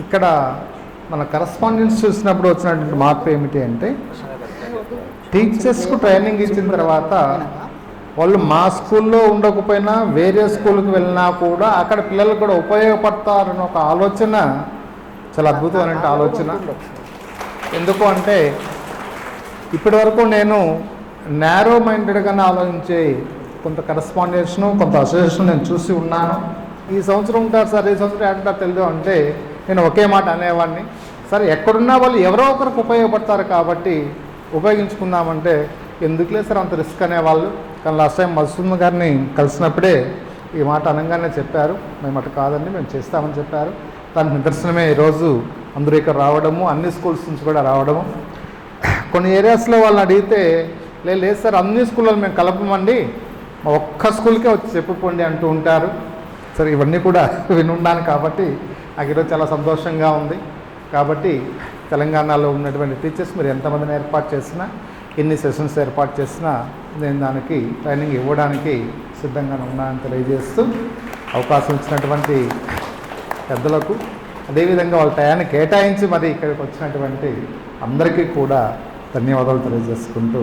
ఇక్కడ మన కరస్పాండెన్స్ చూసినప్పుడు వచ్చినటువంటి మార్పు ఏమిటి అంటే, టీచర్స్కు ట్రైనింగ్ ఇచ్చిన తర్వాత వాళ్ళు మా స్కూల్లో ఉండకపోయినా వేరే స్కూల్కి వెళ్ళినా కూడా అక్కడ పిల్లలు కూడా ఉపయోగపడతారన్న ఒక ఆలోచన చాలా అద్భుతమైన ఆలోచన. ఎందుకు అంటే ఇప్పటి వరకు నేను నేరో మైండెడ్గానే ఆలోచించే కొంత కరస్పాండెన్స్ను కొంత అసోసియేషన్ నేను చూసి ఉన్నాను. ఈ సంవత్సరం ఉంటారు సార్, ఈ సంవత్సరం ఏంటారు తెలియదు అంటే నేను ఒకే మాట అనేవాడిని, సరే ఎక్కడున్నా వాళ్ళు ఎవరో ఒకరికి ఉపయోగపడతారు కాబట్టి ఉపయోగించుకుందామంటే ఎందుకులే సార్ అంత రిస్క్ అనేవాళ్ళు. కానీ లాస్ట్ టైం మధుసూదన్ గారిని కలిసినప్పుడే ఈ మాట అనగానే చెప్పారు, మేము అటు కాదండి మేము చేస్తామని చెప్పారు. దానికి నిదర్శనమే ఈరోజు అందరూ ఇక్కడ రావడము, అన్ని స్కూల్స్ నుంచి కూడా రావడము. కొన్ని ఏరియాస్లో వాళ్ళని అడిగితే లేదు సార్ అన్ని స్కూళ్ళలో మేము కలపమండి, మా ఒక్క స్కూల్కే వచ్చి చెప్పుకోండి అంటూ ఉంటారు. సరే ఇవన్నీ కూడా వినున్నాను కాబట్టి నాకు ఈరోజు చాలా సంతోషంగా ఉంది. కాబట్టి తెలంగాణలో ఉన్నటువంటి టీచర్స్ మీరు ఎంతమందిని ఏర్పాటు చేసినా, ఎన్ని సెషన్స్ ఏర్పాటు చేసినా నేను దానికి ట్రైనింగ్ ఇవ్వడానికి సిద్ధంగా ఉన్నానని తెలియజేస్తూ అవకాశం ఇచ్చినటువంటి పెద్దలకు, అదేవిధంగా వాళ్ళ టయాన్ని కేటాయించి మరి ఇక్కడికి వచ్చినటువంటి అందరికీ కూడా ధన్యవాదాలు తెలియజేసుకుంటూ